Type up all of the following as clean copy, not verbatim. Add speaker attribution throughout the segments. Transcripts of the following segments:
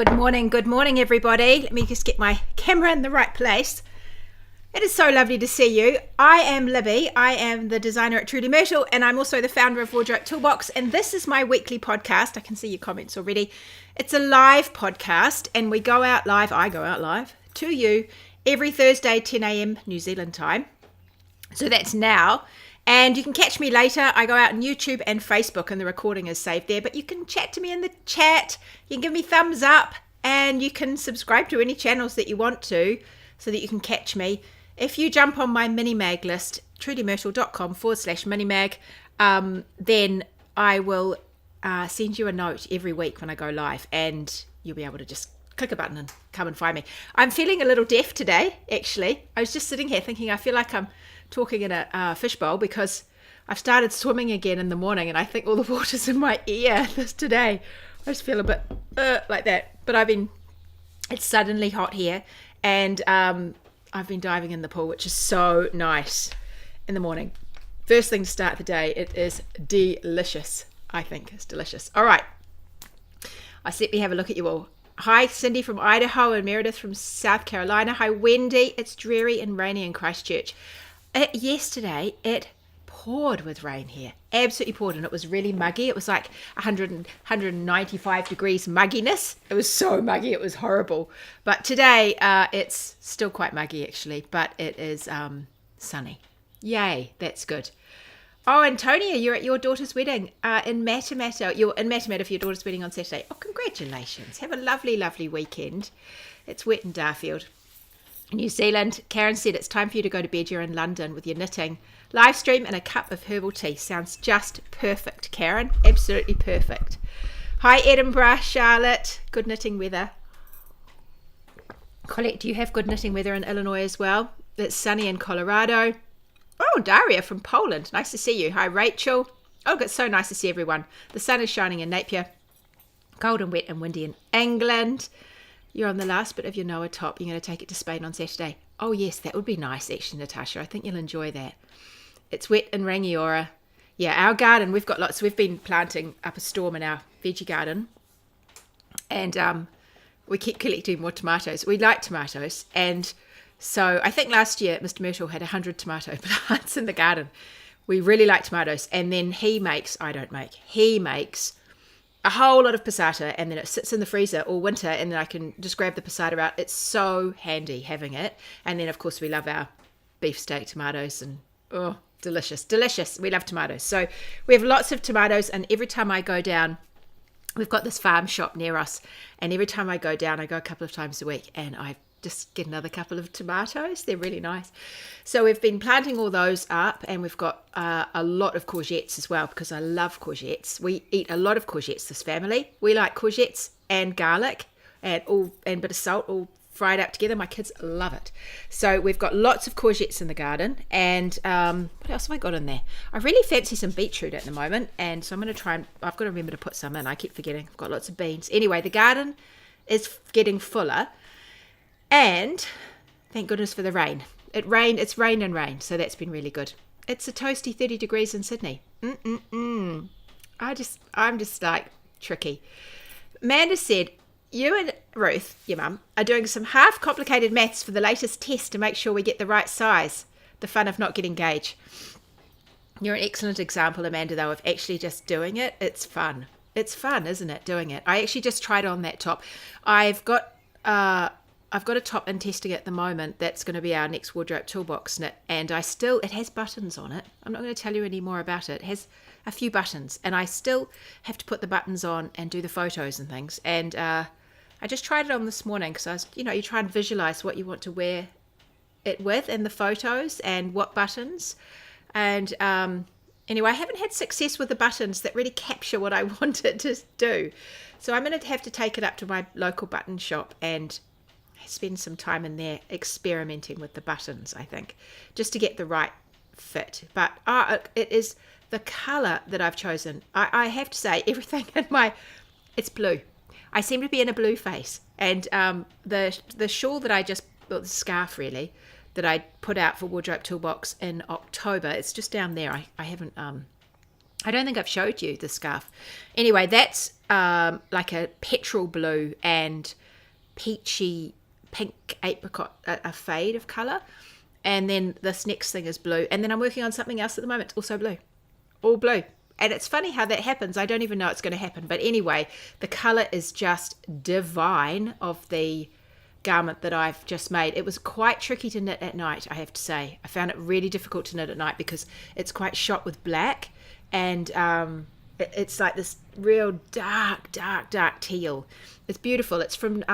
Speaker 1: Good morning, everybody. Let me just get my camera in the right place. It is so lovely to see you. I am Libby. I am the designer at Truly Myrtle, and I'm also the founder of Wardrobe Toolbox, and this is my weekly podcast. I can see your comments already. It's a live podcast, and we go out live. I go out live to you every Thursday, 10 a.m. New Zealand time. So that's now. And you can catch me later. I go out on YouTube and Facebook, and the recording is saved there. But you can chat to me in the chat. You can give me thumbs up, and you can subscribe to any channels that you want to so that you can catch me. If you jump on my mini mag list, trudymyrtle.com/minimag, then I will send you a note every week when I go live, and you'll be able to just click a button and come and find me. I'm feeling a little deaf today, actually. I was just sitting here thinking I feel like I'm talking in a fishbowl because I've started swimming again in the morning, and I think all the water's in my ear today. I just feel a bit like that. But it's suddenly hot here, and I've been diving in the pool, which is so nice in the morning. First thing to start the day. It is delicious. I think it's delicious. All right. Let me have a look at you all. Hi, Cindy from Idaho and Meredith from South Carolina. Hi, Wendy. It's dreary and rainy in Christchurch. Yesterday, it poured with rain here. Absolutely poured, and it was really muggy. It was like 195 degrees mugginess. It was so muggy. It was horrible. But today, it's still quite muggy, actually, but it is sunny. Yay, that's good. Oh, Antonia, you're at your daughter's wedding in Matamata. You're in Matamata for your daughter's wedding on Saturday. Oh, congratulations. Have a lovely, lovely weekend. It's wet in Darfield. New Zealand. Karen said it's time for you to go to bed. You're in London with your knitting. Live stream and a cup of herbal tea. Sounds just perfect, Karen. Absolutely perfect. Hi, Edinburgh, Charlotte. Good knitting weather. Colette, do you have good knitting weather in Illinois as well? It's sunny in Colorado. Oh, Daria from Poland. Nice to see you. Hi, Rachel. Oh, it's so nice to see everyone. The sun is shining in Napier. Cold and wet and windy in England. You're on the last bit of your Noah top. You're going to take it to Spain on Saturday. Oh, yes, that would be nice, actually, Natasha. I think you'll enjoy that. It's wet in Rangiora. Yeah, our garden, we've got lots. We've been planting up a storm in our veggie garden. And we keep collecting more tomatoes. We like tomatoes. And so I think last year, Mr. Myrtle had 100 tomato plants in the garden. We really like tomatoes. And then he makes a whole lot of passata, and then it sits in the freezer all winter, and then I can just grab the passata out. It's so handy having it. And then, of course, we love our beefsteak tomatoes, and oh, delicious. We love tomatoes. So we have lots of tomatoes, and every time I go down, we've got this farm shop near us, and every time I go down, I go a couple of times a week, and I just get another couple of tomatoes. They're really nice. So we've been planting all those up, and we've got a lot of courgettes as well, because I love courgettes. We eat a lot of courgettes, this family. We like courgettes and garlic and a bit of salt all fried up together. My kids love it. So we've got lots of courgettes in the garden. And what else have I got in there? I really fancy some beetroot at the moment, and so I'm going to try and I've got to remember to put some in. I keep forgetting. I've got lots of beans. Anyway, the garden is getting fuller. And thank goodness for the rain. It's rain and rain, so that's been really good. It's a toasty 30 degrees in Sydney. I'm just like tricky. Amanda said, you and Ruth, your mum, are doing some half complicated maths for the latest test to make sure we get the right size. The fun of not getting gauge. You're an excellent example, Amanda, though, of actually just doing it. It's fun. It's fun, isn't it, doing it? I actually just tried on that top. I've got a top in testing at the moment. That's going to be our next wardrobe toolbox knit, and it has buttons on it. I'm not going to tell you any more about it. It has a few buttons, and I still have to put the buttons on and do the photos and things. And I just tried it on this morning because you try and visualize what you want to wear it with and the photos and what buttons. And anyway, I haven't had success with the buttons that really capture what I want it to do. So I'm going to have to take it up to my local button shop and spend some time in there experimenting with the buttons, I think, just to get the right fit. But it is the colour that I've chosen. I have to say, everything in it's blue. I seem to be in a blue face. And the shawl that the scarf really, that I put out for Wardrobe Toolbox in October, it's just down there. I haven't I don't think I've showed you the scarf. Anyway, that's like a petrol blue and peachy pink apricot, a fade of colour. And then this next thing is blue. And then I'm working on something else at the moment, also blue. All blue. And it's funny how that happens. I don't even know it's going to happen. But anyway, the colour is just divine of the garment that I've just made. It was quite tricky to knit at night, I have to say. I found it really difficult to knit at night because it's quite shot with black. And it's like this real dark teal. It's beautiful. It's from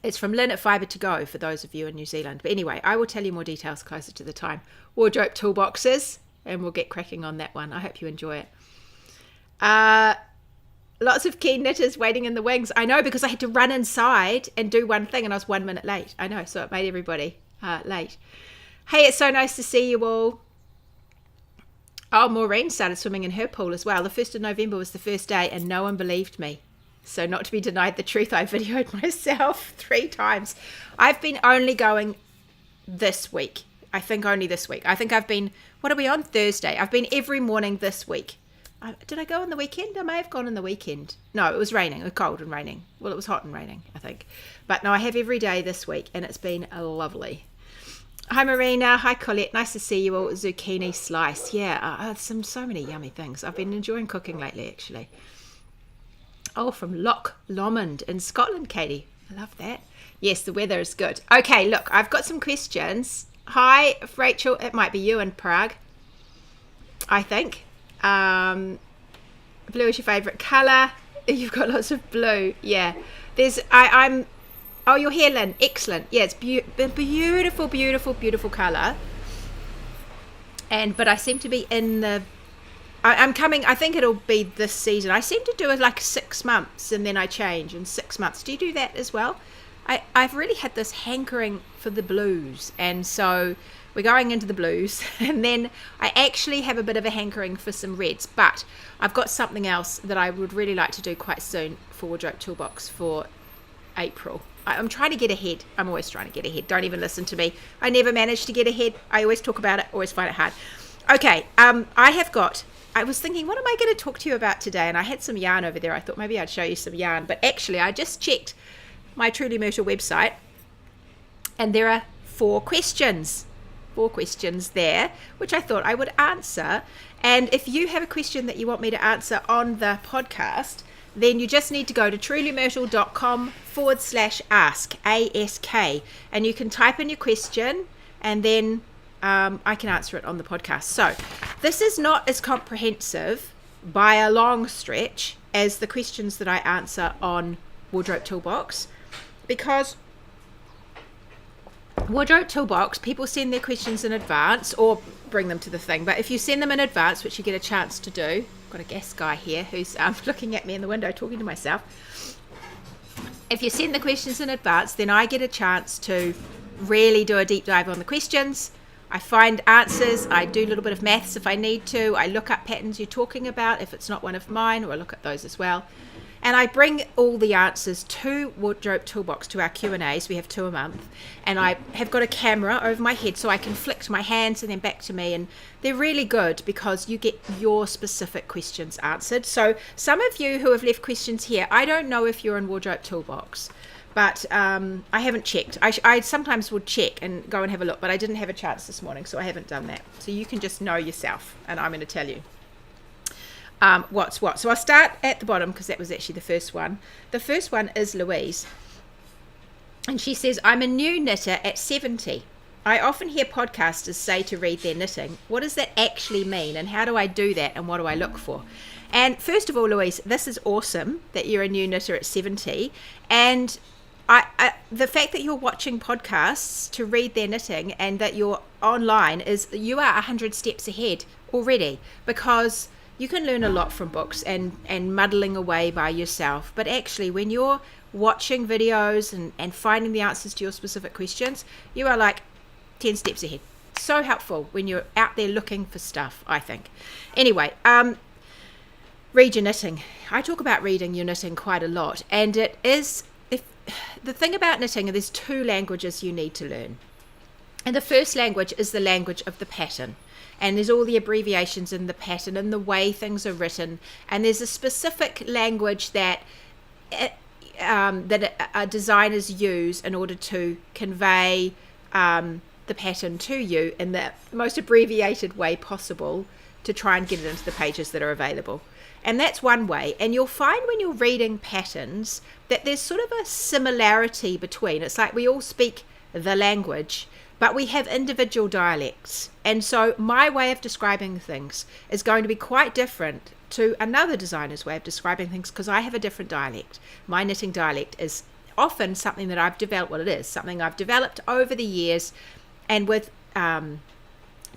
Speaker 1: Linnet Fibre to Go for those of you in New Zealand. But anyway, I will tell you more details closer to the time. Wardrobe toolboxes, and we'll get cracking on that one. I hope you enjoy it. Lots of keen knitters waiting in the wings. I know, because I had to run inside and do one thing and I was 1 minute late. I know, so it made everybody late. Hey, it's so nice to see you all. Oh, Maureen started swimming in her pool as well. The 1st of November was the first day and no one believed me. So not to be denied the truth, I videoed myself 3 times. I've been only going this week. I think only this week. I think I've been, what are we on? Thursday. I've been every morning this week. Did I go on the weekend? I may have gone on the weekend. No, it was raining. It was cold and raining. Well, it was hot and raining, I think. But no, I have every day this week and it's been lovely. Hi Marina, hi Colette, nice to see you all. Zucchini slice, yeah, so many yummy things. I've been enjoying cooking lately, actually. Oh, from Loch Lomond in Scotland, Katie. I love that. Yes, the weather is good. Okay, look, I've got some questions. Hi, Rachel, it might be you in Prague, I think. Blue is your favourite colour. You've got lots of blue, yeah. Oh, you're here, Lynn. Excellent. Yeah, it's beautiful, beautiful, beautiful colour. But I seem to be in the... I'm coming... I think it'll be this season. I seem to do it like 6 months and then I change in 6 months. Do you do that as well? I've really had this hankering for the blues. And so we're going into the blues. And then I actually have a bit of a hankering for some reds. But I've got something else that I would really like to do quite soon for Wardrobe Toolbox for April. I'm trying to get ahead. I'm always trying to get ahead. Don't even listen to me. I never manage to get ahead. I always talk about it, always find it hard. Okay, I was thinking, what am I going to talk to you about today? And I had some yarn over there. I thought maybe I'd show you some yarn. But actually, I just checked my Truly Myrtle website. And there are 4 questions. 4 questions there, which I thought I would answer. And if you have a question that you want me to answer on the podcast, then you just need to go to trulymyrtle.com/ask, A-S-K, and you can type in your question and then I can answer it on the podcast. So this is not as comprehensive by a long stretch as the questions that I answer on Wardrobe Toolbox, because Wardrobe Toolbox, people send their questions in advance or bring them to the thing, but if you send them in advance, which you get a chance to do, I've got a gas guy here who's looking at me in the window talking to myself. If you send the questions in advance, then I get a chance to really do a deep dive on the questions. I find answers, I do a little bit of maths if I need to, I look up patterns you're talking about if it's not one of mine, or I look at those as well. And I bring all the answers to Wardrobe Toolbox, to our Q&As. We have 2 a month. And I have got a camera over my head so I can flick my hands and then back to me. And they're really good because you get your specific questions answered. So some of you who have left questions here, I don't know if you're in Wardrobe Toolbox, but I haven't checked. I sometimes would check and go and have a look, but I didn't have a chance this morning, so I haven't done that. So you can just know yourself, and I'm going to tell you. What's what. So I'll start at the bottom because that was actually the first one. The first one is Louise. And she says, I'm a new knitter at 70. I often hear podcasters say to read their knitting. What does that actually mean? And how do I do that? And what do I look for? And first of all, Louise, this is awesome that you're a new knitter at 70. And the fact that you're watching podcasts to read their knitting and that you're online is you are 100 steps ahead already, because you can learn a lot from books and muddling away by yourself. But actually, when you're watching videos and finding the answers to your specific questions, you are like 10 steps ahead. So helpful when you're out there looking for stuff, I think. Anyway, read your knitting. I talk about reading your knitting quite a lot. And it is, the thing about knitting, there's 2 languages you need to learn. And the first language is the language of the pattern. And there's all the abbreviations in the pattern and the way things are written. And there's a specific language that designers use in order to convey the pattern to you in the most abbreviated way possible to try and get it into the pages that are available. And that's one way. And you'll find when you're reading patterns that there's sort of a similarity between. It's like we all speak the language, but we have individual dialects. And so my way of describing things is going to be quite different to another designer's way of describing things because I have a different dialect. My knitting dialect is often something that I've developed, well, it is something I've developed over the years, and with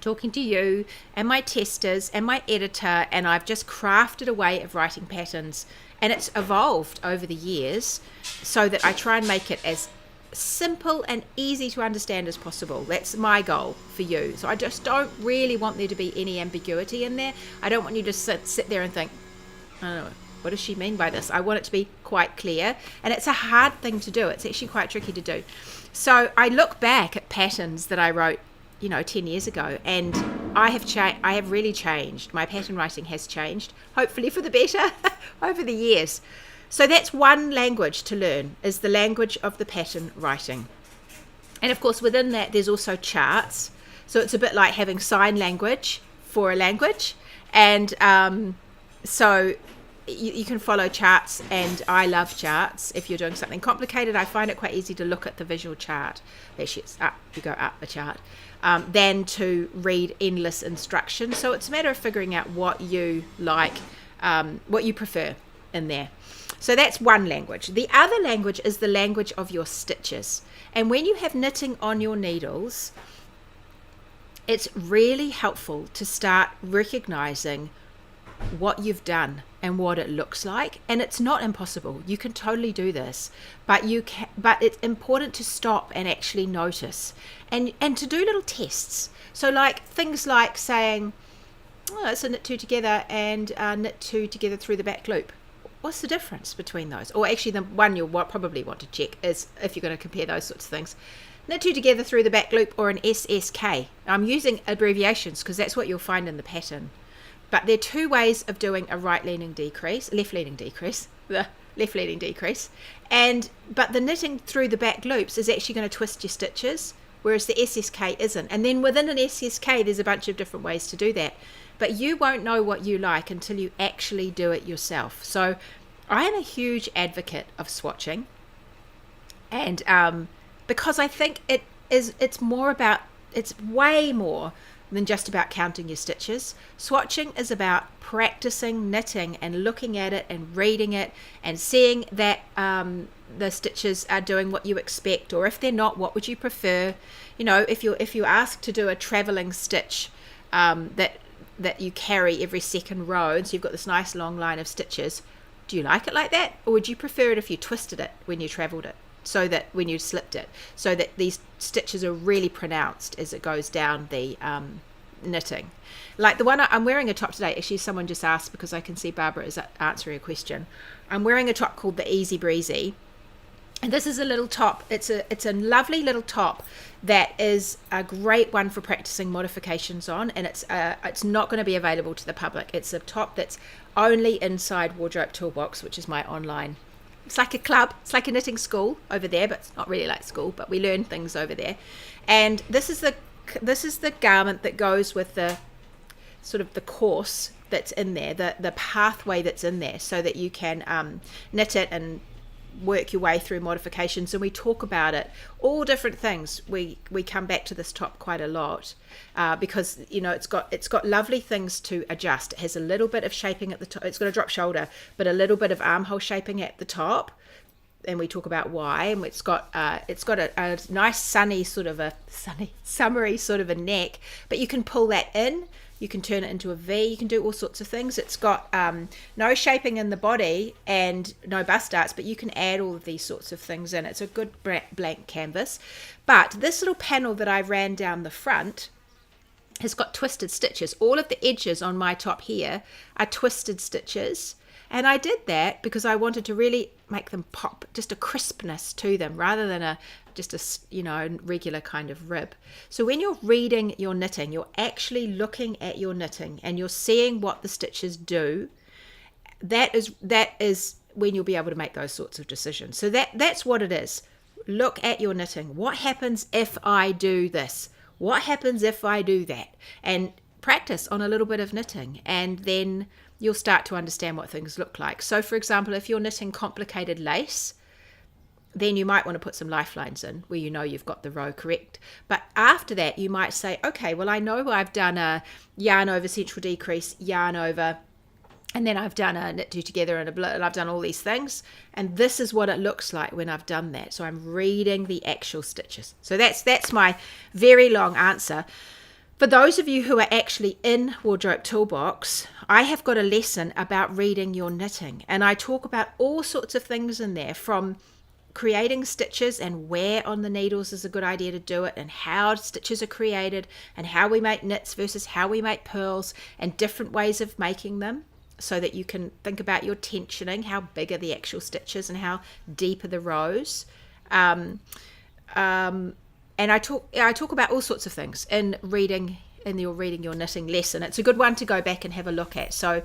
Speaker 1: talking to you and my testers and my editor, and I've just crafted a way of writing patterns, and it's evolved over the years so that I try and make it as simple and easy to understand as possible. That's my goal for you. So I just don't really want there to be any ambiguity in there. I don't want you to sit there and think, I don't know, what does she mean by this? I want it to be quite clear, and it's a hard thing to do. It's actually quite tricky to do. So I look back at patterns that I wrote 10 years ago, and I have really changed. My pattern writing has changed, hopefully for the better, over the years. So that's one language to learn, is the language of the pattern writing. And of course within that there's also charts. So it's a bit like having sign language for a language. And so you can follow charts, and I love charts. If you're doing something complicated, I find it quite easy to look at the visual chart. Actually, it's up, you go up a chart, than to read endless instructions. So it's a matter of figuring out what you like, what you prefer in there. So that's one language. The other language is the language of your stitches. And when you have knitting on your needles, it's really helpful to start recognizing what you've done and what it looks like. And it's not impossible. You can totally do this, but it's important to stop and actually notice and to do little tests. So like things like saying, oh, it's a knit two together and knit two together through the back loop. What's the difference between those? Or actually the one you'll probably want to check is, if you're going to compare those sorts of things, knit two together through the back loop or an SSK. I'm using abbreviations because that's what you'll find in the pattern. But there are two ways of doing a left-leaning decrease, but the knitting through the back loops is actually going to twist your stitches, whereas the SSK isn't. And then within an SSK, there's a bunch of different ways to do that. But you won't know what you like until you actually do it yourself. So I am a huge advocate of swatching, and because I think it's way more than just about counting your stitches. Swatching is about practicing knitting and looking at it and reading it and seeing that the stitches are doing what you expect, or if they're not, what would you prefer? If you're asked to do a traveling stitch that you carry every second row, and so you've got this nice long line of stitches, do you like it like that, or would you prefer it if you twisted it when you traveled it, so that when you slipped it, so that these stitches are really pronounced as it goes down the knitting? Like the one I'm wearing a top today, actually someone just asked, because I can see Barbara is answering a question. I'm wearing a top called the Easy Breezy, and this is a little top. It's a lovely little top that is a great one for practicing modifications on, and it's not going to be available to the public. It's a top that's only inside Wardrobe Toolbox, which is my online. It's like a club. It's like a knitting school over there, but it's not really like school, but we learn things over there. And this is the garment that goes with the sort of the course that's in there, the pathway that's in there, so that you can knit it and work your way through modifications. And we talk about it, all different things. We come back to this top quite a lot because it's got lovely things to adjust. It has a little bit of shaping at the top. It's got a drop shoulder, but a little bit of armhole shaping at the top, and we talk about why. And it's got a nice summery sort of a neck, but you can pull that in. You can turn it into a V. You can do all sorts of things. It's got no shaping in the body and no bust darts, but you can add all of these sorts of things in. It's a good blank canvas. But this little panel that I ran down the front has got twisted stitches. All of the edges on my top here are twisted stitches. And I did that because I wanted to really make them pop, just a crispness to them rather than just a regular kind of rib. So when you're reading your knitting, you're actually looking at your knitting and you're seeing what the stitches do. That is when you'll be able to make those sorts of decisions. So that's what it is. Look at your knitting. What happens if I do this? What happens if I do that? And practice on a little bit of knitting, and then you'll start to understand what things look like. So for example, if you're knitting complicated lace, then you might want to put some lifelines in where you know you've got the row correct. But after that, you might say, okay, well, I know I've done a yarn over central decrease, yarn over, and then I've done a knit two together and I've done all these things. And this is what it looks like when I've done that. So I'm reading the actual stitches. So that's my very long answer. For those of you who are actually in Wardrobe Toolbox, I have got a lesson about reading your knitting. And I talk about all sorts of things in there, from creating stitches and where on the needles is a good idea to do it, and how stitches are created, and how we make knits versus how we make pearls, and different ways of making them, so that you can think about your tensioning, how big are the actual stitches and how deep are the rows. And I talk about all sorts of things in reading your knitting lesson. It's a good one to go back and have a look at. So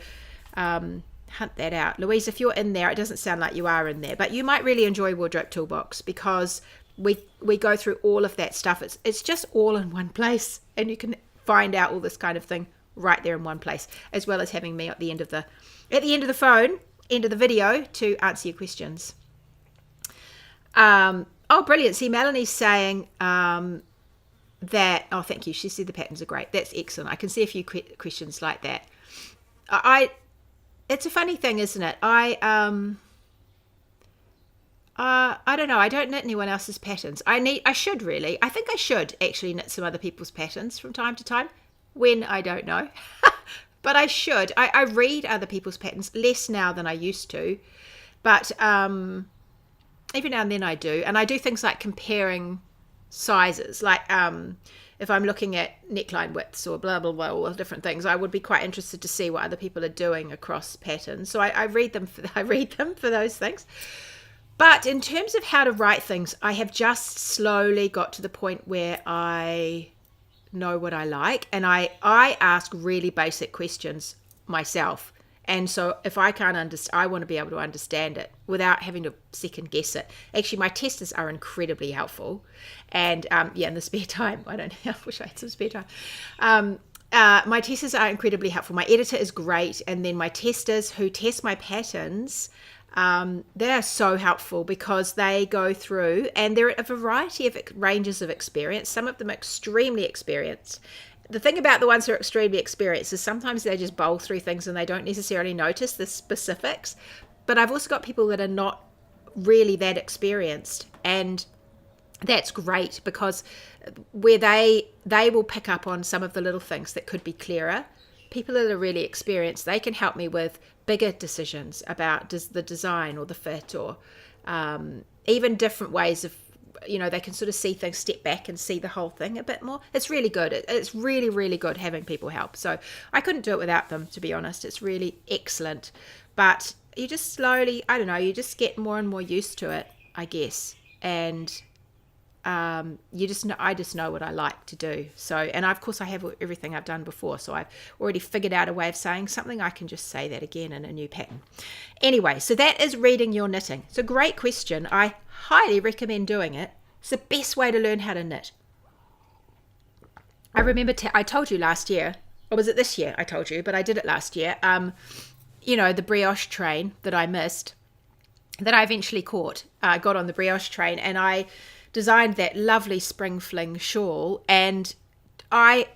Speaker 1: hunt that out. Louise, if you're in there, it doesn't sound like you are in there, but you might really enjoy Wardrobe Toolbox because we go through all of that stuff. It's just all in one place, and you can find out all this kind of thing right there in one place, as well as having me at the end of the video to answer your questions. Oh, brilliant. See, Melanie's saying that, oh, thank you. She said the patterns are great. That's excellent. I can see a few questions like that. It's a funny thing, isn't it? I don't know. I don't knit anyone else's patterns. I should really. I think I should actually knit some other people's patterns from time to time. When, I don't know. But I should. I read other people's patterns less now than I used to. But every now and then I do. And I do things like comparing sizes. Like if I'm looking at neckline widths or blah, blah, blah, all the different things, I would be quite interested to see what other people are doing across patterns. So I read them for those things. But in terms of how to write things, I have just slowly got to the point where I know what I like, and I ask really basic questions myself. And so if I can't understand, I want to be able to understand it without having to second guess it. Actually, my testers are incredibly helpful, and in the spare time, I wish I had some spare time. My testers are incredibly helpful. My editor is great, and then my testers who test my patterns, they are so helpful because they go through, and there are a variety of ranges of experience. Some of them are extremely experienced. The thing about the ones who are extremely experienced is sometimes they just bowl through things and they don't necessarily notice the specifics. But I've also got people that are not really that experienced, and that's great because where they will pick up on some of the little things that could be clearer. People that are really experienced, they can help me with bigger decisions about the design or the fit, or even different ways of, they can sort of see things, step back and see the whole thing a bit more. It's really good. It's really, really good having people help. So I couldn't do it without them, to be honest. It's really excellent. But you just slowly, I don't know, you just get more and more used to it, I guess. And I just know what I like to do. So, and of course I have everything I've done before. So I've already figured out a way of saying something. I can just say that again in a new pattern. Anyway, so that is reading your knitting. It's a great question. I highly recommend doing it. It's the best way to learn how to knit. I remember I told you last year, or was it this year? I told you, but I did it last year. The brioche train that I missed, that I eventually caught. I got on the brioche train and I designed that lovely spring fling shawl, and I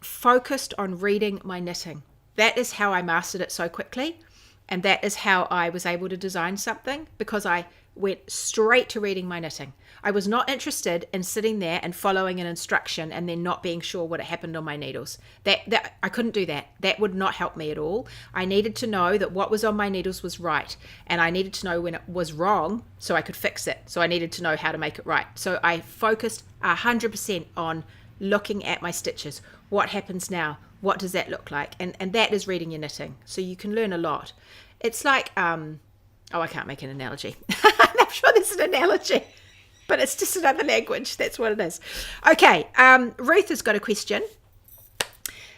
Speaker 1: focused on reading my knitting. That is how I mastered it so quickly, and that is how I was able to design something, because I went straight to reading my knitting. I was not interested in sitting there and following an instruction and then not being sure what had happened on my needles. That I couldn't do that. That would not help me at all. I needed to know that what was on my needles was right, and I needed to know when it was wrong so I could fix it. So I needed to know how to make it right. So I focused 100% on looking at my stitches. What happens now? what does that look like? And that is reading your knitting. So you can learn a lot. It's like, oh, I can't make an analogy. I'm sure there's an analogy, but it's just another language. That's what it is. Okay, Ruth has got a question.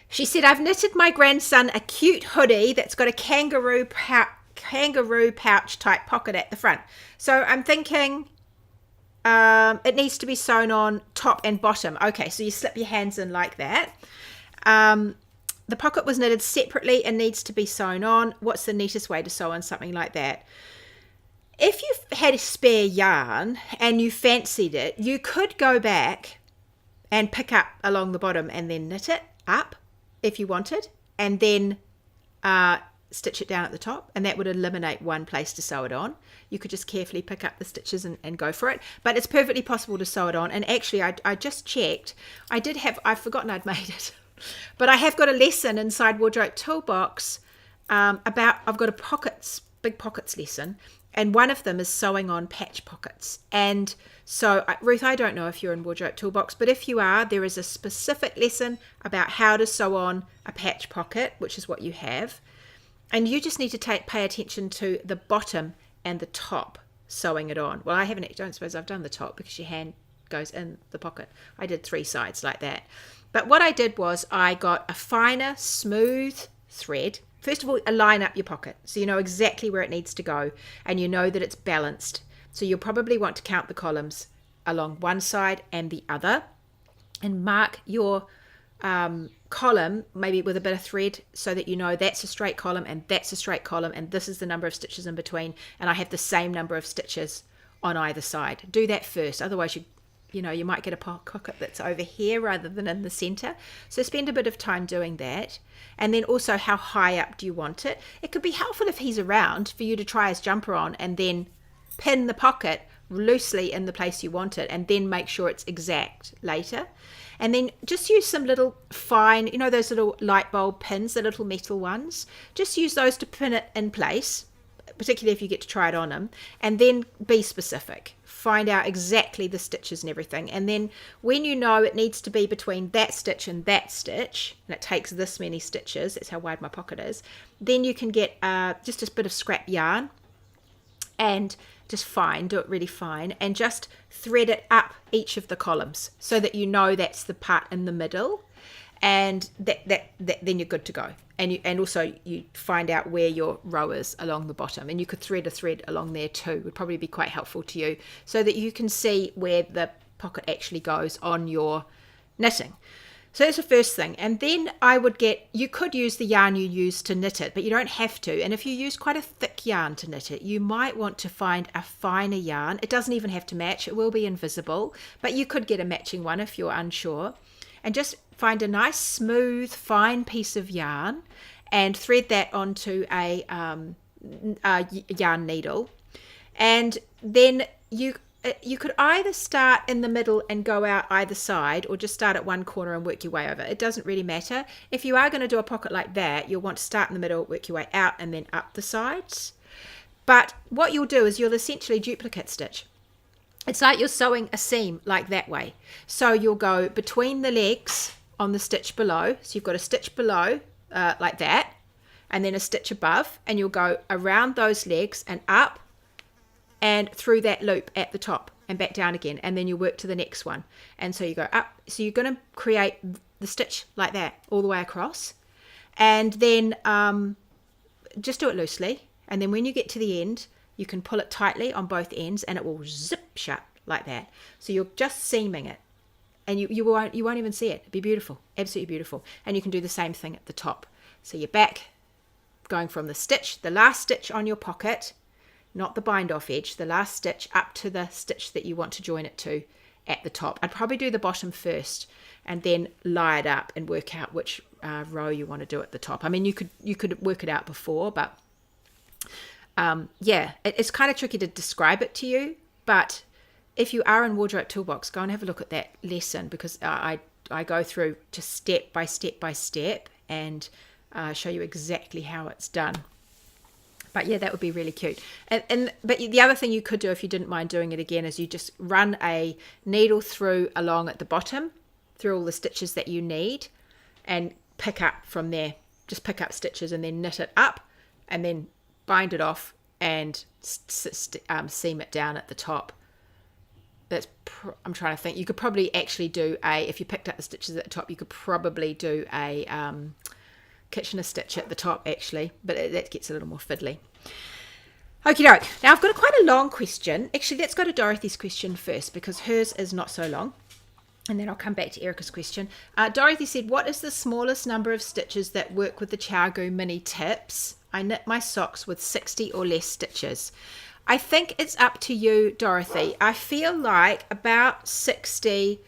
Speaker 1: She said, I've knitted my grandson a cute hoodie that's got a kangaroo pouch type pocket at the front. So I'm thinking it needs to be sewn on top and bottom. Okay, so you slip your hands in like that. The pocket was knitted separately and needs to be sewn on. What's the neatest way to sew on something like that? If you've had a spare yarn and you fancied it, you could go back and pick up along the bottom and then knit it up if you wanted, and then stitch it down at the top, and that would eliminate one place to sew it on. You could just carefully pick up the stitches and go for it, but it's perfectly possible to sew it on. And actually I just checked, I've forgotten I'd made it, but I have got a lesson inside Wardrobe Toolbox about, I've got a big pockets lesson, and one of them is sewing on patch pockets. And so Ruth, I don't know if you're in Wardrobe Toolbox, but if you are, there is a specific lesson about how to sew on a patch pocket, which is what you have. And you just need to pay attention to the bottom and the top sewing it on. Well, I don't suppose I've done the top because your hand goes in the pocket. I did 3 sides like that. But what I did was I got a finer, smooth thread. First of all, line up your pocket so you know exactly where it needs to go and you know that it's balanced. So you'll probably want to count the columns along one side and the other, and mark your column maybe with a bit of thread so that you know that's a straight column and that's a straight column and this is the number of stitches in between, and I have the same number of stitches on either side. Do that first, otherwise you might get a pocket that's over here rather than in the center. So spend a bit of time doing that. And then also, how high up do you want it? It could be helpful if he's around for you to try his jumper on and then pin the pocket loosely in the place you want it, and then make sure it's exact later. And then just use some little fine, those little light bulb pins, the little metal ones. Just use those to pin it in place, particularly if you get to try it on him. And then be specific. Find out exactly the stitches and everything. And then when you know it needs to be between that stitch and that stitch, and it takes this many stitches, that's how wide my pocket is, then you can get just a bit of scrap yarn and just do it really fine, and just thread it up each of the columns so that you know that's the part in the middle, and that then you're good to go. And also you find out where your row is along the bottom, and you could thread a thread along there too. Would probably be quite helpful to you so that you can see where the pocket actually goes on your knitting. So that's the first thing. And then you could use the yarn you use to knit it, but you don't have to. And if you use quite a thick yarn to knit it, you might want to find a finer yarn. It doesn't even have to match. It will be invisible, but you could get a matching one if you're unsure. And just find a nice, smooth, fine piece of yarn and thread that onto a yarn needle. And then you could either start in the middle and go out either side, or just start at one corner and work your way over. It doesn't really matter. If you are going to do a pocket like that, you'll want to start in the middle, work your way out, and then up the sides. But what you'll do is you'll essentially duplicate stitch. It's like you're sewing a seam like that way. So you'll go between the legs on the stitch below. So you've got a stitch below like that, and then a stitch above, and you'll go around those legs and up and through that loop at the top and back down again, and then you work to the next one. And so you go up. So you're going to create the stitch like that all the way across, and then just do it loosely. And then when you get to the end, you can pull it tightly on both ends and it will zip shut like that. So you're just seaming it, and you won't even see it. It'll be beautiful, absolutely beautiful. And you can do the same thing at the top. So you're back, going from the last stitch on your pocket, not the bind off edge, the last stitch up to the stitch that you want to join it to at the top. I'd probably do the bottom first and then lie it up and work out which row you want to do at the top. I mean, you could work it out before, but it's kind of tricky to describe it to you. But if you are in Wardrobe Toolbox, go and have a look at that lesson, because I go through just step by step by step and show you exactly how it's done. But yeah, that would be really cute. But the other thing you could do, if you didn't mind doing it again, is you just run a needle through along at the bottom, through all the stitches that you need, and pick up from there. Just pick up stitches and then knit it up and then bind it off and seam it down at the top. I'm trying to think. You could probably actually do if you picked up the stitches at the top, you could probably do a Kitchener stitch at the top actually, but that gets a little more fiddly. Okie doke. Now I've got quite a long question. Actually, let's go to Dorothy's question first because hers is not so long. And then I'll come back to Erica's question. Dorothy said, what is the smallest number of stitches that work with the Chiaogoo Mini tips? I knit my socks with 60 or less stitches. I think it's up to you, Dorothy. I feel like about 60,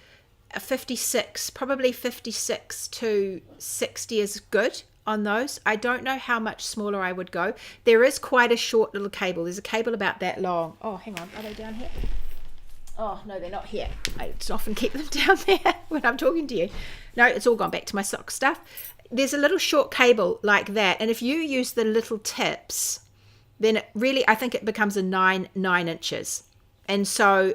Speaker 1: 56, probably 56 to 60 is good on those. I don't know how much smaller I would go. There is quite a short little cable. There's a cable about that long. Oh, hang on. Are they down here? Oh, no, they're not here. I often keep them down there when I'm talking to you. No, it's all gone back to my sock stuff. There's a little short cable like that. And if you use the little tips, then it really, I think it becomes a 9 inches. And so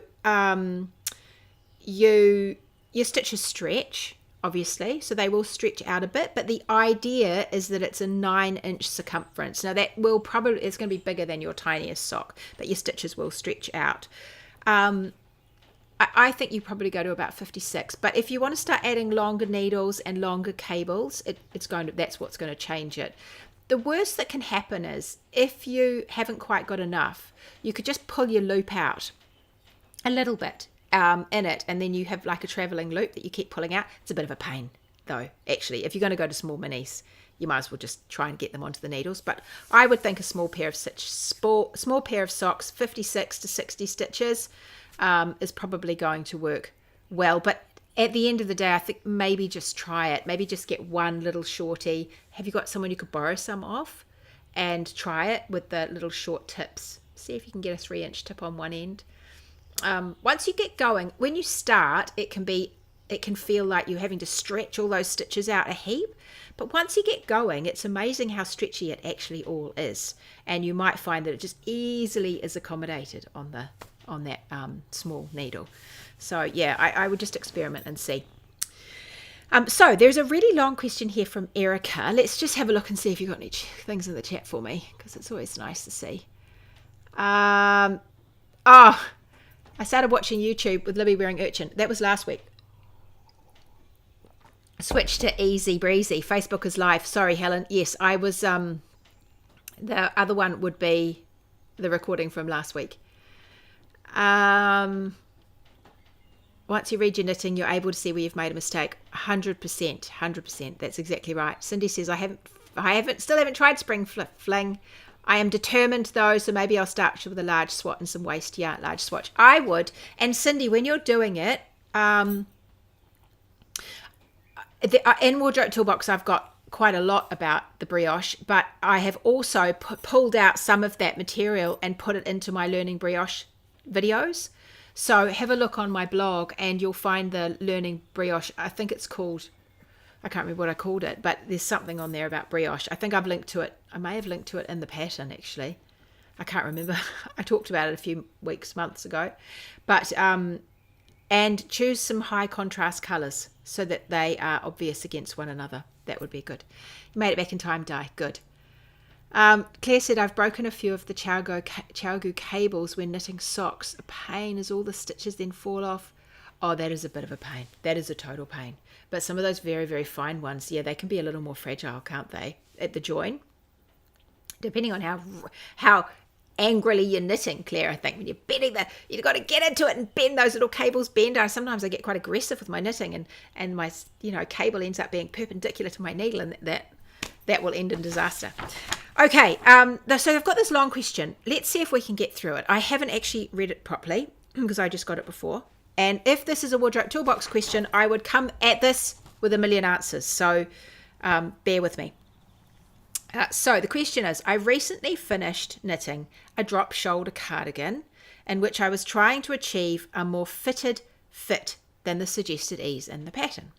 Speaker 1: your stitches stretch, obviously. So they will stretch out a bit. But the idea is that it's a 9-inch circumference. Now, that will probably, it's going to be bigger than your tiniest sock. But your stitches will stretch out. I think you probably go to about 56, but if you want to start adding longer needles and longer cables, that's what's going to change it. The worst that can happen is if you haven't quite got enough, you could just pull your loop out a little bit in it, and then you have like a traveling loop that you keep pulling out. It's a bit of a pain though, actually. If you're going to go to small minis, you might as well just try and get them onto the needles. But I would think a small pair of socks, 56 to 60 stitches, is probably going to work well. But at the end of the day, I think maybe just try it. Maybe just get one little shorty. Have you got someone you could borrow some off and try it with the little short tips? See if you can get a 3-inch tip on one end. Once you get going, when you start, it can feel like you're having to stretch all those stitches out a heap. But once you get going, it's amazing how stretchy it actually all is. And you might find that it just easily is accommodated on that small needle. So yeah, I would just experiment and see. So there's a really long question here from Erica. Let's just have a look and see if you've got any things in the chat for me, because it's always nice to see. I started watching YouTube with Libby wearing urchin. That was last week. Switch to easy breezy. Facebook is live. Sorry, Helen. Yes, I was. The other one would be the recording from last week. Once you read your knitting, you're able to see where you've made a mistake. 100%. That's exactly right. Cindy says, I still haven't tried spring fling. I am determined though, so maybe I'll start with a large swat and some waste yarn, large swatch. I would. And Cindy, when you're doing it, in Wardrobe Toolbox, I've got quite a lot about the brioche, but I have also pulled out some of that material and put it into my learning brioche videos. So have a look on my blog and you'll find the learning brioche. I think it's called, I can't remember what I called it, but there's something on there about brioche. I think I've linked to it. I may have linked to it in the pattern actually. I can't remember. I talked about it a few months ago. But and choose some high contrast colours so that they are obvious against one another. That would be good. You made it back in time, Di. Good. Claire said, I've broken a few of the Chiaogoo cables when knitting socks. A pain as all the stitches then fall off. Oh, that is a bit of a pain. That is a total pain. But some of those very, very fine ones, yeah, they can be a little more fragile, can't they? At the join. Depending on how angrily you're knitting, Claire, I think. When you're bending you've got to get into it and bend those little cables. Sometimes I get quite aggressive with my knitting and my cable ends up being perpendicular to my needle, and that will end in disaster. Okay, so I've got this long question. Let's see if we can get through it. I haven't actually read it properly because I just got it before. And if this is a Wardrobe Toolbox question, I would come at this with a million answers. So bear with me. So the question is, I recently finished knitting a drop shoulder cardigan in which I was trying to achieve a more fitted fit than the suggested ease in the pattern.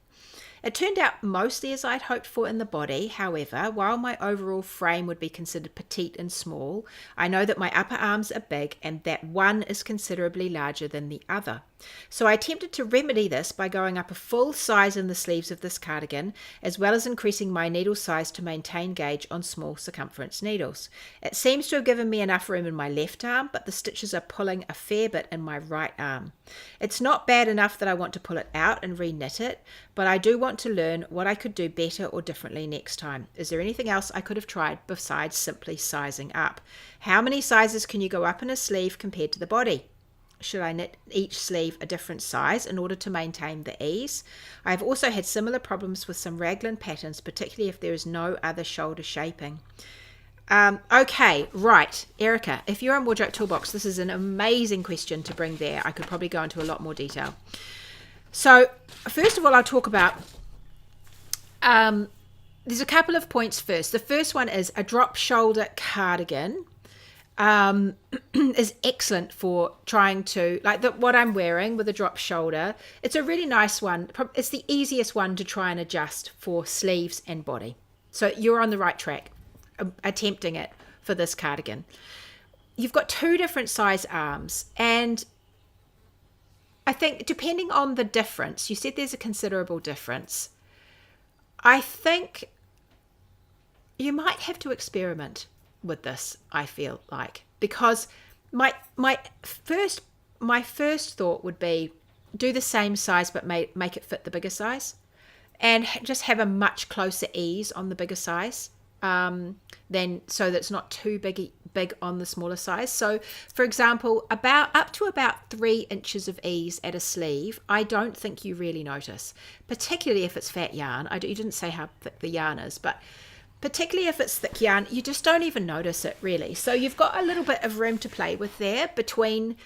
Speaker 1: It turned out mostly as I'd hoped for in the body. However, while my overall frame would be considered petite and small, I know that my upper arms are big and that one is considerably larger than the other. So I attempted to remedy this by going up a full size in the sleeves of this cardigan, as well as increasing my needle size to maintain gauge on small circumference needles. It seems to have given me enough room in my left arm, but the stitches are pulling a fair bit in my right arm. It's not bad enough that I want to pull it out and re-knit it, but I do want to learn what I could do better or differently next time. Is there anything else I could have tried besides simply sizing up? How many sizes can you go up in a sleeve compared to the body? Should I knit each sleeve a different size in order to maintain the ease? I have also had similar problems with some raglan patterns, particularly if there is no other shoulder shaping. Okay, right, Erica, if you're on Wardrobe Toolbox, this is an amazing question to bring there. I could probably go into a lot more detail. So, first of all, I'll talk about, there's a couple of points first. The first one is a drop shoulder cardigan is excellent for trying to, like what I'm wearing with a drop shoulder. It's a really nice one. It's the easiest one to try and adjust for sleeves and body. So you're on the right track attempting it for this cardigan. You've got two different size arms, and I think depending on the difference, you said there's a considerable difference. I think you might have to experiment with this, I feel like, because my first thought would be do the same size but make it fit the bigger size, and just have a much closer ease on the bigger size, then so that it's not too big on the smaller size. So for example, up to about 3 inches of ease at a sleeve, I don't think you really notice, particularly if it's fat yarn. You didn't say how thick the yarn is, but particularly if it's thick yarn, you just don't even notice it really. So you've got a little bit of room to play with there between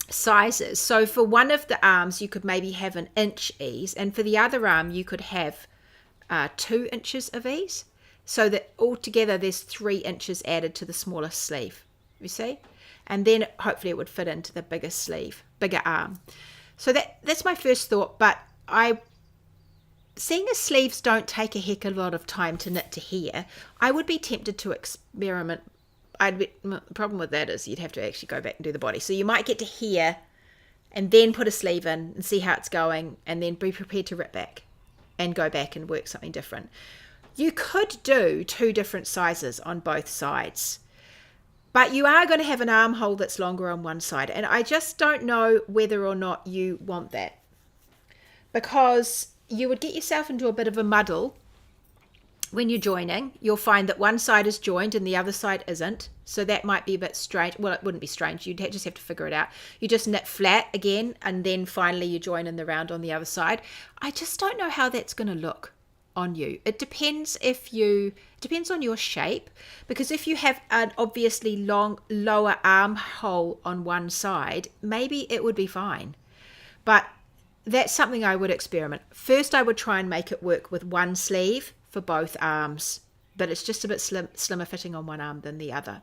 Speaker 1: sizes. So for one of the arms, you could maybe have 1 inch ease, and for the other arm, you could have 2 inches of ease, so that altogether there's 3 inches added to the smaller sleeve, you see? And then hopefully it would fit into the bigger sleeve, bigger arm. So that's my first thought, but seeing as sleeves don't take a heck of a lot of time to knit to here, I would be tempted to experiment. The problem with that is you'd have to actually go back and do the body. So you might get to here and then put a sleeve in and see how it's going, and then be prepared to rip back and go back and work something different. You could do 2 different sizes on both sides, but you are going to have an armhole that's longer on one side, and I just don't know whether or not you want that, because you would get yourself into a bit of a muddle when you're joining. You'll find that one side is joined and the other side isn't, so that might be a bit strange. Well, it wouldn't be strange, you'd just have to figure it out. You just knit flat again, and then finally you join in the round on the other side. I just don't know how that's going to look on you. It depends on your shape, because if you have an obviously long lower armhole on one side, maybe it would be fine, but that's something I would experiment. First, I would try and make it work with one sleeve for both arms, but it's just a bit slimmer fitting on one arm than the other.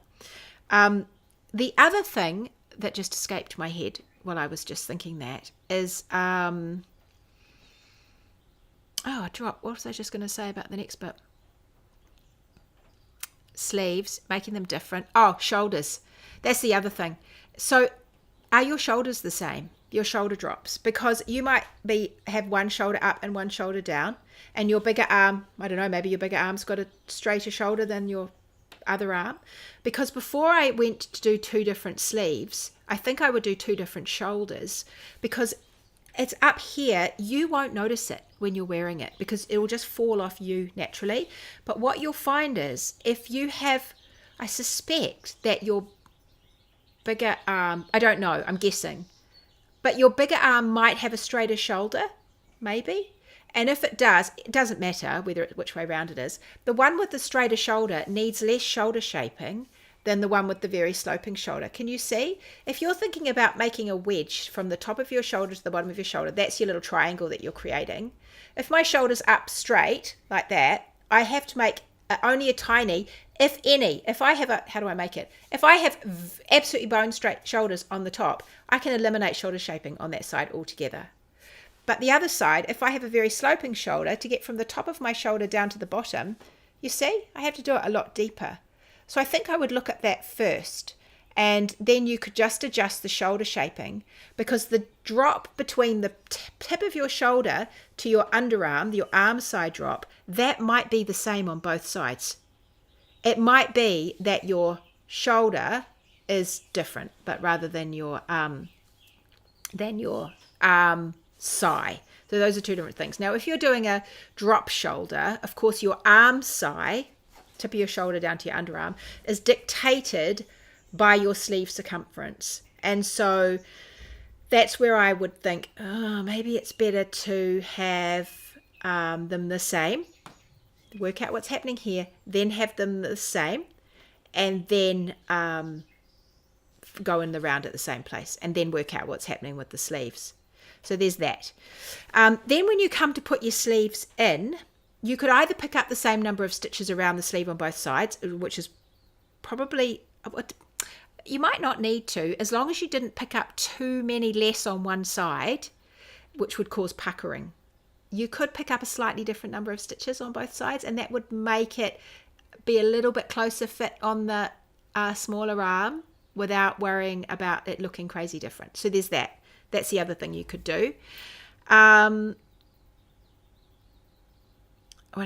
Speaker 1: The other thing that just escaped my head while I was just thinking that is, what was I just going to say about the next bit? Sleeves, making them different. Oh, shoulders. That's the other thing. So are your shoulders the same? Your shoulder drops, because you might have one shoulder up and one shoulder down, and your bigger arm, I don't know, maybe your bigger arm's got a straighter shoulder than your other arm. Because before I went to do 2 different sleeves, I think I would do 2 different shoulders, because it's up here. You won't notice it when you're wearing it, because it will just fall off you naturally. But what you'll find is, if you have, I suspect that your bigger arm, I don't know, I'm guessing, but your bigger arm might have a straighter shoulder, maybe. And if it does, it doesn't matter which way round it is. The one with the straighter shoulder needs less shoulder shaping than the one with the very sloping shoulder. Can you see? If you're thinking about making a wedge from the top of your shoulder to the bottom of your shoulder, that's your little triangle that you're creating. If my shoulder's up straight like that, I have to make only a tiny, if any, how do I make it? If I have absolutely bone straight shoulders on the top, I can eliminate shoulder shaping on that side altogether. But the other side, if I have a very sloping shoulder, to get from the top of my shoulder down to the bottom, you see, I have to do it a lot deeper. So I think I would look at that first, and then you could just adjust the shoulder shaping, because the drop between the tip of your shoulder to your underarm, your arm side drop, that might be the same on both sides. It might be that your shoulder is different, but rather than your arm side. So those are two different things. Now, if you're doing a drop shoulder, of course, your arm side, tip of your shoulder down to your underarm, is dictated by your sleeve circumference. And so that's where I would think, oh, maybe it's better to have them the same. Work out what's happening here, then have them the same, and then go in the round at the same place, and then work out what's happening with the sleeves. So there's that. Then when you come to put your sleeves in, you could either pick up the same number of stitches around the sleeve on both sides, which is probably, you might not need to, as long as you didn't pick up too many less on one side, which would cause puckering. You could pick up a slightly different number of stitches on both sides, and that would make it be a little bit closer fit on the smaller arm without worrying about it looking crazy different. So there's that. That's the other thing you could do. What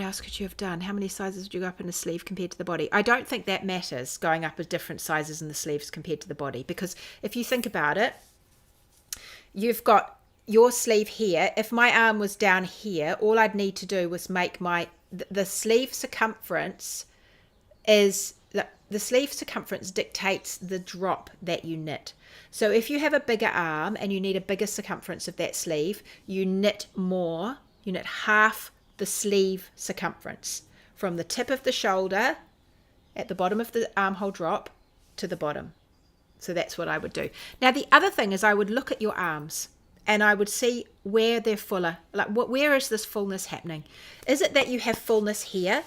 Speaker 1: else could you have done? How many sizes would you go up in the sleeve compared to the body? I don't think that matters, going up with different sizes in the sleeves compared to the body, because if you think about it, you've got your sleeve here. If my arm was down here, all I'd need to do was make the sleeve circumference is the sleeve circumference dictates the drop that you knit. So if you have a bigger arm and you need a bigger circumference of that sleeve, you knit more, you knit half the sleeve circumference from the tip of the shoulder at the bottom of the armhole drop to the bottom. So that's what I would do. Now the other thing is I would look at your arms and I would see where they're fuller. Like where is this fullness happening? Is it that you have fullness here?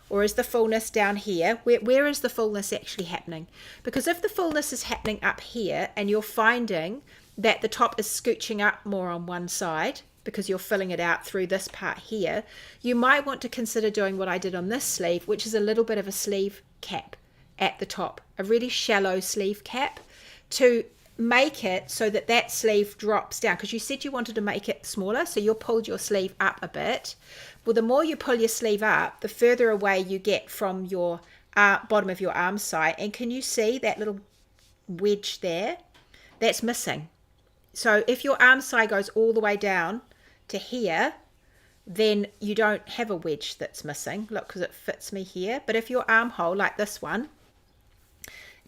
Speaker 1: Or is the fullness down here? Where is the fullness actually happening? Because if the fullness is happening up here and you're finding that the top is scooching up more on one side because you're filling it out through this part here, you might want to consider doing what I did on this sleeve, which is a little bit of a sleeve cap at the top, a really shallow sleeve cap, to make it so that that sleeve drops down, because you said you wanted to make it smaller, so you pulled your sleeve up a bit. Well, the more you pull your sleeve up, the further away you get from your bottom of your arm side. And can you see that little wedge there? That's missing. So if your arm side goes all the way down to here, then you don't have a wedge that's missing. Look, because it fits me here. But if your armhole, like this one,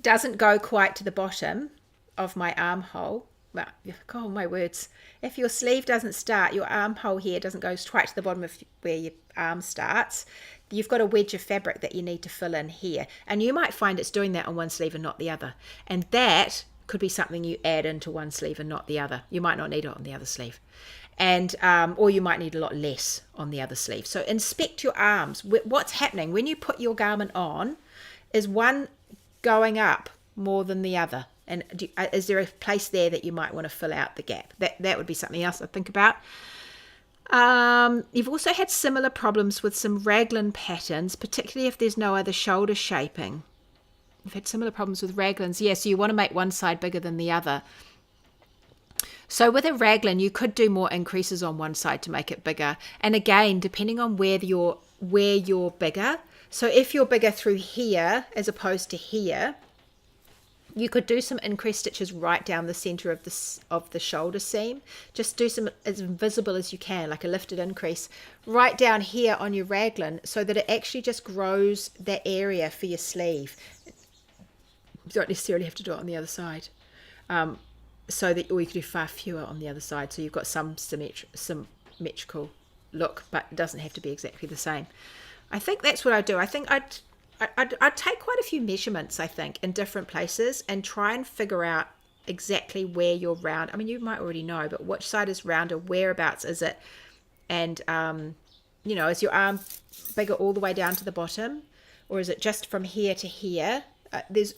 Speaker 1: doesn't go quite to the bottom of my armhole, well, oh my words, if your sleeve doesn't start, your armhole here doesn't go quite to the bottom of where your arm starts, you've got a wedge of fabric that you need to fill in here. And you might find it's doing that on one sleeve and not the other. And that could be something you add into one sleeve and not the other. You might not need it on the other sleeve. And or you might need a lot less on the other sleeve. So inspect your arms. What's happening when you put your garment on? Is one going up more than the other? And is there a place there that you might want to fill out the gap? That would be something else I'd think about. You've also had similar problems with some raglan patterns, particularly if there's no other shoulder shaping. You've had similar problems with raglans. Yeah, so you want to make one side bigger than the other. So with a raglan, you could do more increases on one side to make it bigger. And again, depending on where you're bigger. So if you're bigger through here as opposed to here, you could do some increased stitches right down the center of the shoulder seam. Just do some as visible as you can, like a lifted increase right down here on your raglan, so that it actually just grows that area for your sleeve. You don't necessarily have to do it on the other side. Or you could do far fewer on the other side, so you've got some symmetrical look, but it doesn't have to be exactly the same. I think that's what I'd do. I think I'd take quite a few measurements, I think, in different places and try and figure out exactly where you're round. I mean, you might already know, but which side is rounder, whereabouts is it? And, is your arm bigger all the way down to the bottom? Or is it just from here to here? there's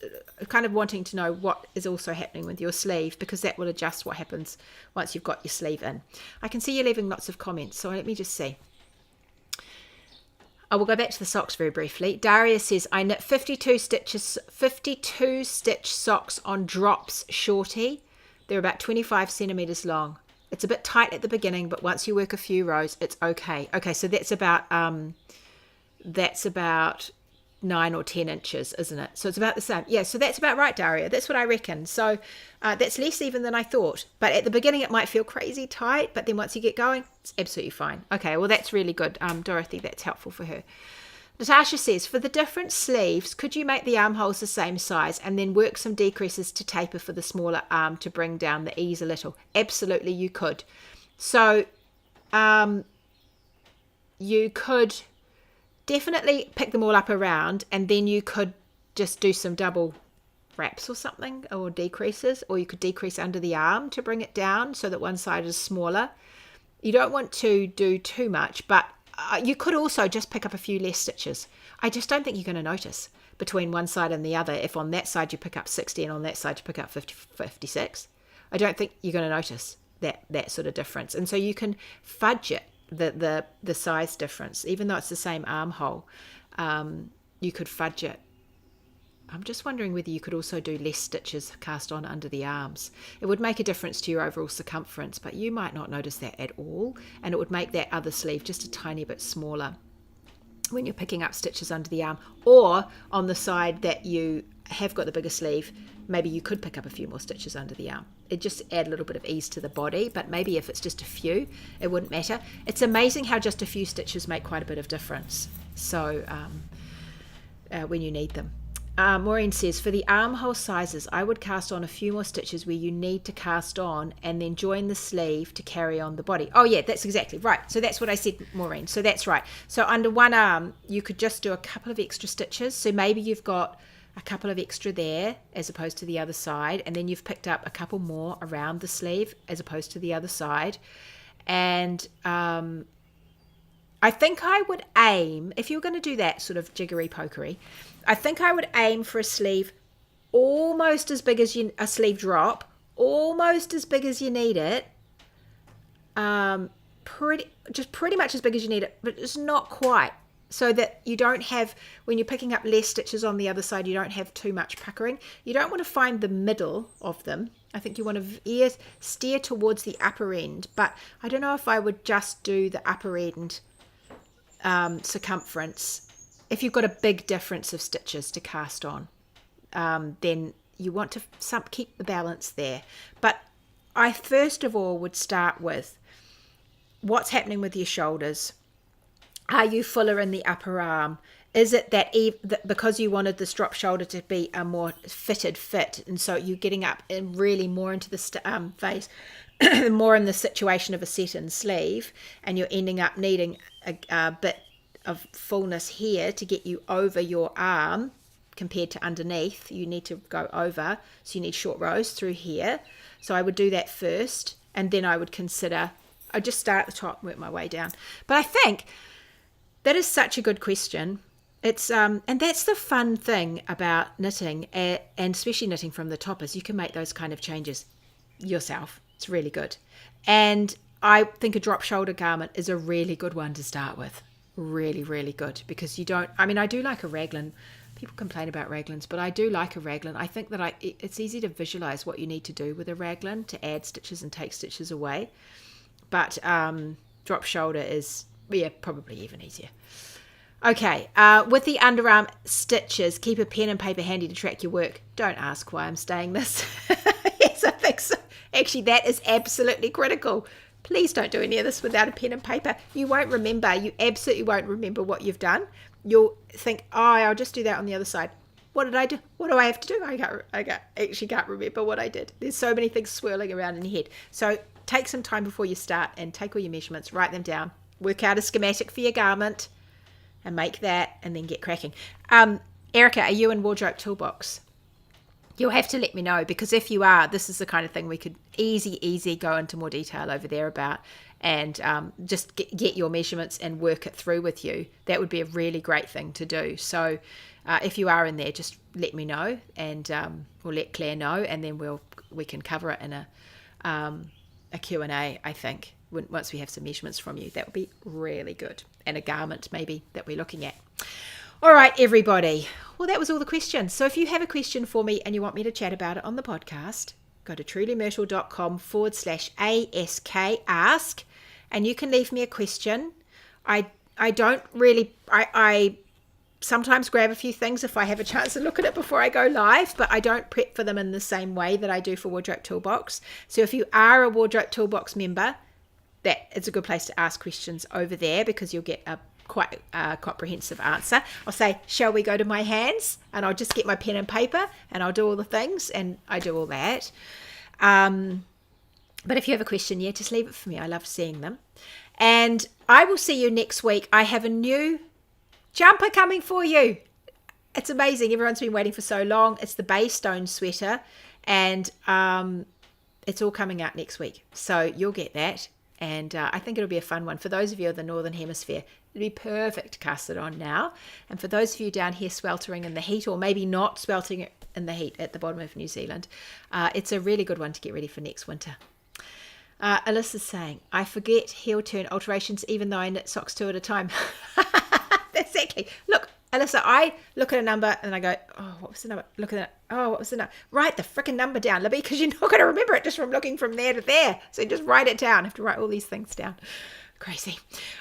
Speaker 1: kind of wanting to know what is also happening with your sleeve, because that will adjust what happens once you've got your sleeve in. I can see you're leaving lots of comments, so let me just see. I will go back to the socks very briefly. Daria says, I knit 52 stitch socks on drops shorty. They're about 25 centimeters long. It's a bit tight at the beginning, but once you work a few rows, it's okay. Okay, so that's about 9 or 10 inches, isn't it? So it's about the same. Yeah, so that's about right, Daria. That's what I reckon. So that's less even than I thought. But at the beginning, it might feel crazy tight, but then once you get going, it's absolutely fine. Okay, well, that's really good. Dorothy, that's helpful for her. Natasha says, for the different sleeves, could you make the armholes the same size and then work some decreases to taper for the smaller arm to bring down the ease a little? Absolutely, you could. So you could definitely pick them all up around, and then you could just do some double wraps or something, or decreases, or you could decrease under the arm to bring it down so that one side is smaller. You don't want to do too much, but you could also just pick up a few less stitches. I just don't think you're going to notice between one side and the other if on that side you pick up 60 and on that side you pick up 56. I don't think you're going to notice that sort of difference. And so you can fudge it, the size difference, even though it's the same armhole. You could fudge it. I'm just wondering whether you could also do less stitches cast on under the arms. It would make a difference to your overall circumference, but you might not notice that at all, and it would make that other sleeve just a tiny bit smaller when you're picking up stitches under the arm. Or on the side that you have got the bigger sleeve, maybe you could pick up a few more stitches under the arm. It just add a little bit of ease to the body, but maybe if it's just a few, it wouldn't matter. It's amazing how just a few stitches make quite a bit of difference. So when you need them. Maureen says, for the armhole sizes, I would cast on a few more stitches where you need to cast on and then join the sleeve to carry on the body. Oh yeah, that's exactly right. So that's what I said, Maureen. So that's right. So under one arm, you could just do a couple of extra stitches. So maybe you've got a couple of extra there as opposed to the other side, and then you've picked up a couple more around the sleeve as opposed to the other side. And I think I would aim, if you're going to do that sort of jiggery pokery, I think I would aim for a sleeve almost as big as a sleeve drop, almost as big as you need it, pretty much as big as you need it, but it's not quite, so that you don't have, when you're picking up less stitches on the other side, you don't have too much puckering. You don't want to find the middle of them. I think you want to steer towards the upper end, but I don't know if I would just do the upper end circumference. If you've got a big difference of stitches to cast on, then you want to keep the balance there. But I first of all would start with what's happening with your shoulders. Are you fuller in the upper arm? Is it that because you wanted this drop shoulder to be a more fitted fit, and so you're getting up and really more into the face, more in the situation of a set-in sleeve, and you're ending up needing a bit of fullness here to get you over your arm compared to underneath. You need to go over, so you need short rows through here. So I would do that first, and then I would consider, I'd just start at the top and work my way down. But I think that is such a good question. It's and that's the fun thing about knitting, and especially knitting from the top, is you can make those kind of changes yourself. It's really good. And I think a drop shoulder garment is a really good one to start with. Really, really good, because you don't, I mean, I do like a raglan. People complain about raglans, but I do like a raglan. I think that it's easy to visualize what you need to do with a raglan to add stitches and take stitches away. But drop shoulder is, yeah, probably even easier. Okay, with the underarm stitches, keep a pen and paper handy to track your work. Don't ask why I'm saying this. Yes, I think so. Actually, that is absolutely critical. Please don't do any of this without a pen and paper. You won't remember. You absolutely won't remember what you've done. You'll think, oh, I'll just do that on the other side. What did I do? What do I have to do? I actually can't remember what I did. There's so many things swirling around in your head. So take some time before you start and take all your measurements, write them down, work out a schematic for your garment and make that, and then get cracking. Erica, are you in Wardrobe Toolbox? You'll have to let me know, because if you are, this is the kind of thing we could easy go into more detail over there about, and just get your measurements and work it through with you. That would be a really great thing to do. So if you are in there, just let me know, and we'll let Claire know, and then we can cover it in a Q&A, I think, once we have some measurements from you. That would be really good. And a garment maybe that we're looking at. All right, everybody. Well, that was all the questions. So if you have a question for me and you want me to chat about it on the podcast, go to trulymyrtle.com/ask ask, and you can leave me a question. I don't really, I sometimes grab a few things if I have a chance to look at it before I go live, but I don't prep for them in the same way that I do for Wardrobe Toolbox. So if you are a Wardrobe Toolbox member, that is a good place to ask questions over there, because you'll get a quite comprehensive answer. I'll say, shall we go to my hands? And I'll just get my pen and paper and I'll do all the things, and I do all that. But if you have a question, just leave it for me. I love seeing them. And I will see you next week. I have a new jumper coming for you. It's amazing. Everyone's been waiting for so long. It's the Baystone sweater, and it's all coming out next week. So you'll get that. And I think it'll be a fun one. For those of you in the Northern Hemisphere, it'll be perfect to cast it on now. And for those of you down here sweltering in the heat, or maybe not sweltering in the heat at the bottom of New Zealand, it's a really good one to get ready for next winter. Alyssa's saying, I forget heel turn alterations even though I knit socks 2 at a time. Exactly. Look, Alyssa, I look at a number and I go, oh, what was the number? Look at that. Oh, what was the number? Write the freaking number down, Libby, because you're not going to remember it just from looking from there to there. So just write it down. I have to write all these things down. Crazy.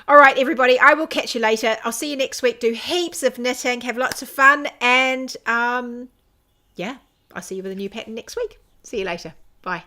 Speaker 1: All right, everybody, I will catch you later. I'll see you next week. Do heaps of knitting. Have lots of fun. And I'll see you with a new pattern next week. See you later. Bye.